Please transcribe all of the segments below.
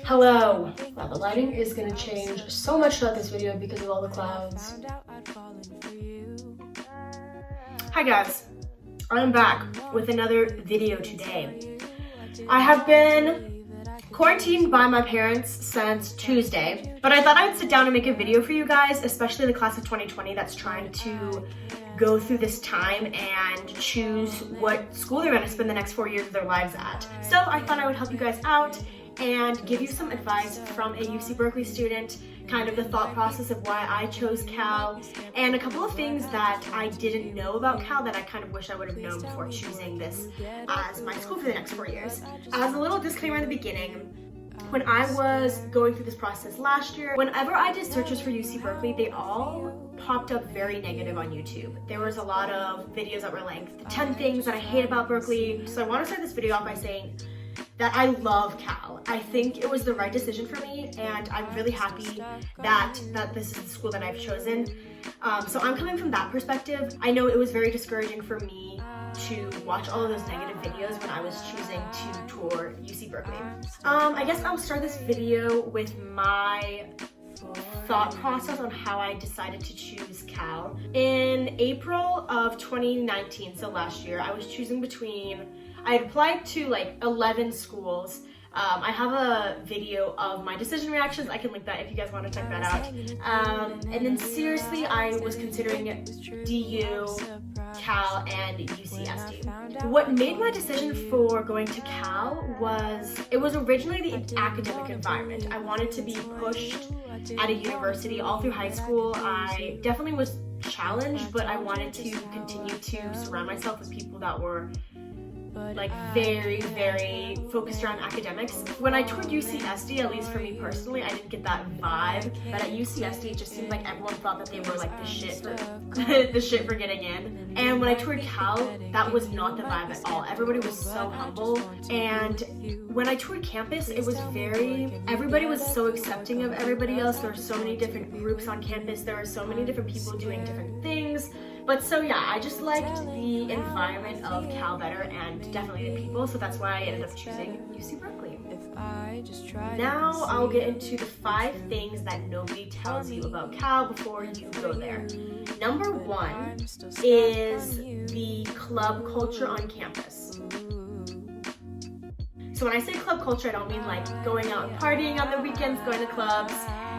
Hello! Wow, the lighting is going to change so much throughout this video because of all the clouds. Hi guys, I'm back with another video today. I have been quarantined by my parents since Tuesday, but I thought I'd sit down and make a video for you guys, especially the class of 2020 that's trying to go through this time and choose what school they're going to spend the next 4 years of their lives at. So I thought I would help you guys out and give you some advice from a UC Berkeley student, kind of the thought process of why I chose Cal, and a couple of things that I didn't know about Cal that I kind of wish I would have known before choosing this as my school for the next 4 years. As a little disclaimer in the beginning, when I was going through this process last year, whenever I did searches for UC Berkeley, they all popped up very negative on YouTube. There was a lot of videos that were like, the 10 things that I hate about Berkeley. So I want to start this video off by saying that I love Cal. I think it was the right decision for me, and I'm really happy that this is the school that I've chosen. So I'm coming from that perspective. I know it was very discouraging for me to watch all of those negative videos when I was choosing to tour UC Berkeley. I guess I'll start this video with my thought process on how I decided to choose Cal. In April of 2019, so last year, I was choosing between, I had applied to like 11 schools. I have a video of my decision reactions. I can link that if you guys want to check that out. And then seriously, I was considering DU, Cal, and UCSD. What made my decision for going to Cal was, it was originally the academic environment. I wanted to be pushed at a university all through high school. I definitely was challenged, but I wanted to continue to surround myself with people that were like very focused around academics. When I toured UCSD, at least for me personally, I didn't get that vibe. But at UCSD, it just seemed like everyone thought that they were like the shit for getting in. And when I toured Cal, that was not the vibe at all. Everybody was so humble. And when I toured campus, it was everybody was so accepting of everybody else. There were so many different groups on campus. There were so many different people doing different things. But so yeah, I just liked the environment of Cal better and definitely the people, so that's why I ended up choosing UC Berkeley. Now I'll get into the 5 things that nobody tells you about Cal before you go there. Number 1 is the club culture on campus. So when I say club culture, I don't mean like going out and partying on the weekends, going to clubs.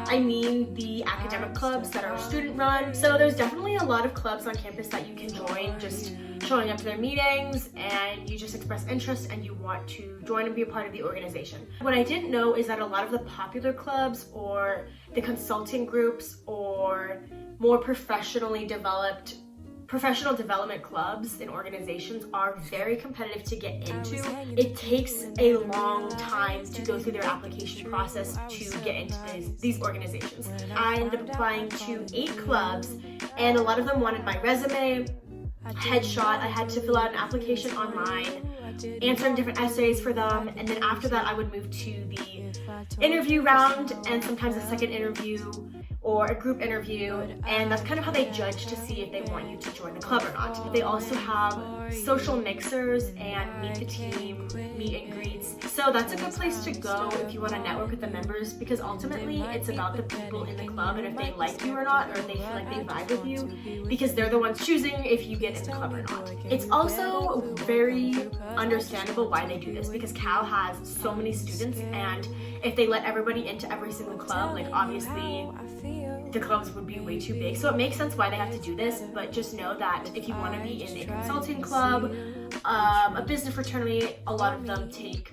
I mean the academic clubs that are student run. So there's definitely a lot of clubs on campus that you can join, just showing up to their meetings and you just express interest and you want to join and be a part of the organization. What I didn't know is that a lot of the popular clubs or the consulting groups or more professional development clubs and organizations are very competitive to get into. It takes a long time to go through their application process to get into these organizations. I ended up applying to 8 clubs, and a lot of them wanted my resume, headshot. I had to fill out an application online, answering different essays for them, and then after that I would move to the interview round and sometimes a second interview or a group interview, and that's kind of how they judge to see if they want you to join the club or not. They also have social mixers and meet the team, meet and greets. So that's a good place to go if you want to network with the members, because ultimately it's about the people in the club and if they like you or not, or if they feel like they vibe with you, because they're the ones choosing if you get in the club or not. It's also very understandable why they do this, because Cal has so many students, and if they let everybody into every single club, like obviously the clubs would be way too big. So it makes sense why they have to do this, but just know that if you want to be in a consulting club, a business fraternity, a lot of them take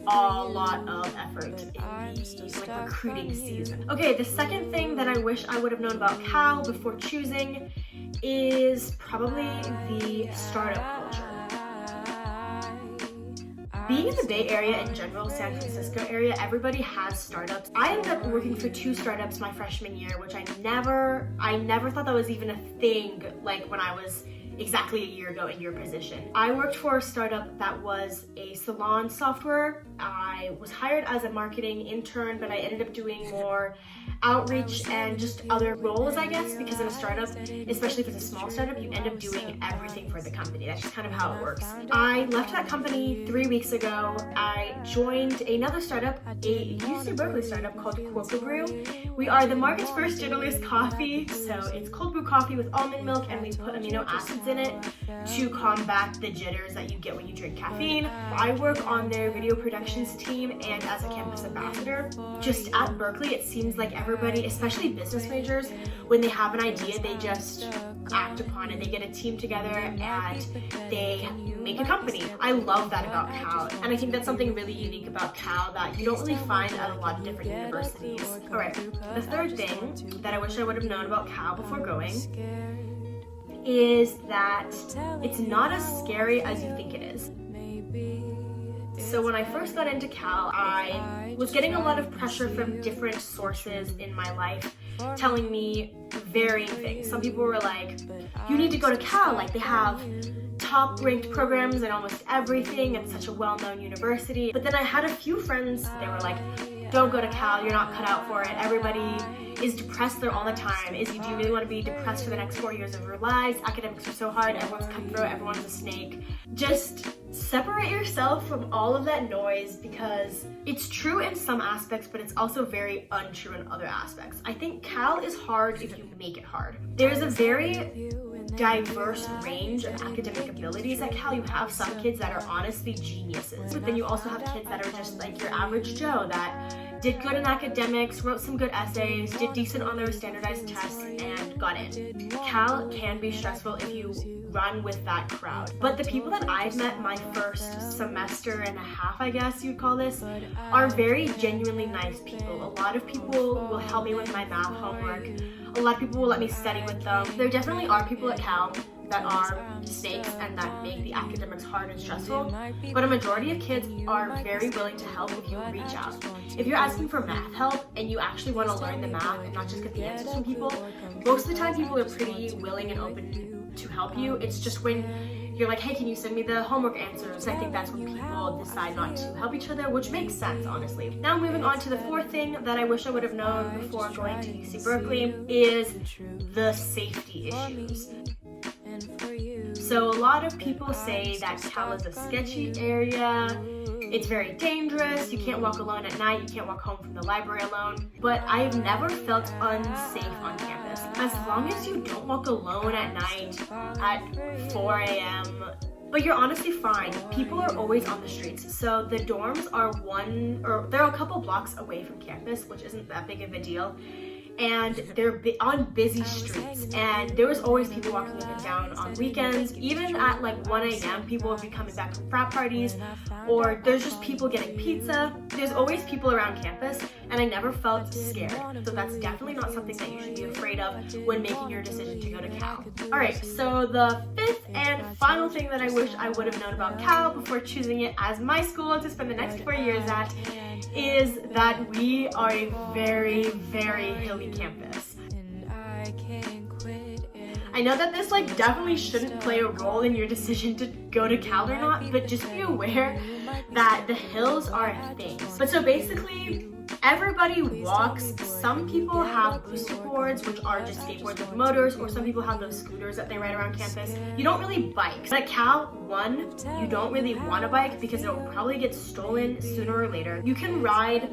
a lot of effort in the like recruiting season. Okay, the second thing that I wish I would have known about Cal before choosing is probably the startup culture. Being in the Bay Area in general, San Francisco area, everybody has startups. I ended up working for 2 startups my freshman year, which I never thought that was even a thing, like when I was exactly a year ago in your position. I worked for a startup that was a salon software. I was hired as a marketing intern, but I ended up doing more outreach and just other roles, I guess, because in a startup, especially if it's a small startup, you end up doing everything for the company. That's just kind of how it works. I left that company 3 weeks ago. I joined another startup, a UC Berkeley startup called Quokka Brew. We are the market's first gin-less coffee, so it's cold brew coffee with almond milk, and we put amino acids in it to combat the jitters that you get when you drink caffeine. I work on their video productions team and as a campus ambassador. Just at Berkeley, it seems like everybody, especially business majors, when they have an idea, they just act upon it. They get a team together and they make a company. I love that about Cal, and I think that's something really unique about Cal that you don't really find at a lot of different universities. All right, the third thing that I wish I would have known about Cal before going is that it's not as scary as you think it is. So when I first got into Cal, I was getting a lot of pressure from different sources in my life telling me varying things. Some people were like, you need to go to Cal, like they have top ranked programs in almost everything, it's such a well-known university. But then I had a few friends, they were like, don't go to Cal, you're not cut out for it. Everybody is depressed there all the time. Izzy, do you really want to be depressed for the next 4 years of your lives? Academics are so hard, everyone's cutthroat, everyone's a snake. Just separate yourself from all of that noise, because it's true in some aspects, but it's also very untrue in other aspects. I think Cal is hard if you make it hard. There's a very diverse range of academic abilities at Cal. You have some kids that are honestly geniuses, but then you also have kids that are just like your average Joe that did good in academics, wrote some good essays, did decent on their standardized tests, and got in. Cal can be stressful if you run with that crowd. But the people that I've met my first semester and a half, I guess you'd call this, are very genuinely nice people. A lot of people will help me with my math homework. A lot of people will let me study with them. There definitely are people at Cal that are snakes and that make the academics hard and stressful, but a majority of kids are very willing to help if you reach out. If you're asking for math help and you actually want to learn the math and not just get the answers from people, most of the time people are pretty willing and open to help you. It's just when you're like, hey, can you send me the homework answers? I think that's when people decide not to help each other, which makes sense, honestly. Now moving on to the fourth thing that I wish I would have known before going to UC Berkeley is the safety issues. So a lot of people say that Cal is a sketchy area, it's very dangerous, you can't walk alone at night, you can't walk home from the library alone, but I've never felt unsafe on campus. As long as you don't walk alone at night at 4 a.m., but you're honestly fine. People are always on the streets. So the dorms are they're a couple blocks away from campus, which isn't that big of a deal. And they're on busy streets, and there was always people walking up and down on weekends. Even at like 1 a.m. people would be coming back from frat parties, or there's just people getting pizza. There's always people around campus, and I never felt scared. So that's definitely not something that you should be afraid of when making your decision to go to Cal. All right, so the fifth and final thing that I wish I would have known about Cal before choosing it as my school to spend the next 4 years at is that we are a very, very hilly campus. I know that this definitely shouldn't play a role in your decision to go to Cal or not, but just be aware that the hills are a thing. But so basically, everybody walks. Some people have booster boards, which are just skateboards with motors, or some people have those scooters that they ride around campus. You don't really bike. But at Cal, one, you don't really want to bike because it will probably get stolen sooner or later. You can ride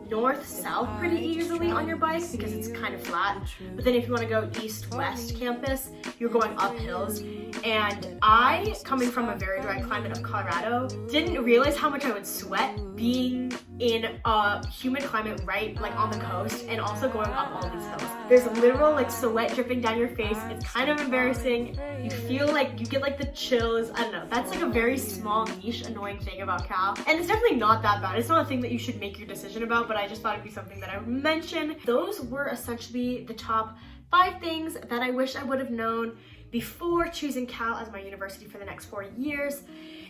north-south pretty easily on your bike because it's kind of flat, but then if you want to go east-west campus, you're going up hills. And I, coming from a very dry climate of Colorado, didn't realize how much I would sweat being in a humid climate right on the coast and also going up all these hills. There's literal sweat dripping down your face. It's kind of embarrassing. You feel like you get the chills. I don't know. That's a very small niche annoying thing about Cal. And it's definitely not that bad. It's not a thing that you should make your decision about, but I just thought it'd be something that I would mention. Those were essentially the top 5 things that I wish I would have known before choosing Cal as my university for the next 4 years.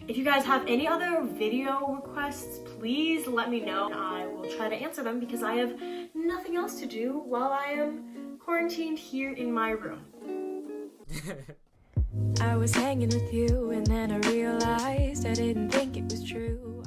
If you guys have any other video requests, please let me know and I will try to answer them because I have nothing else to do while I am quarantined here in my room. I was hanging with you and then I realized I didn't think it was true.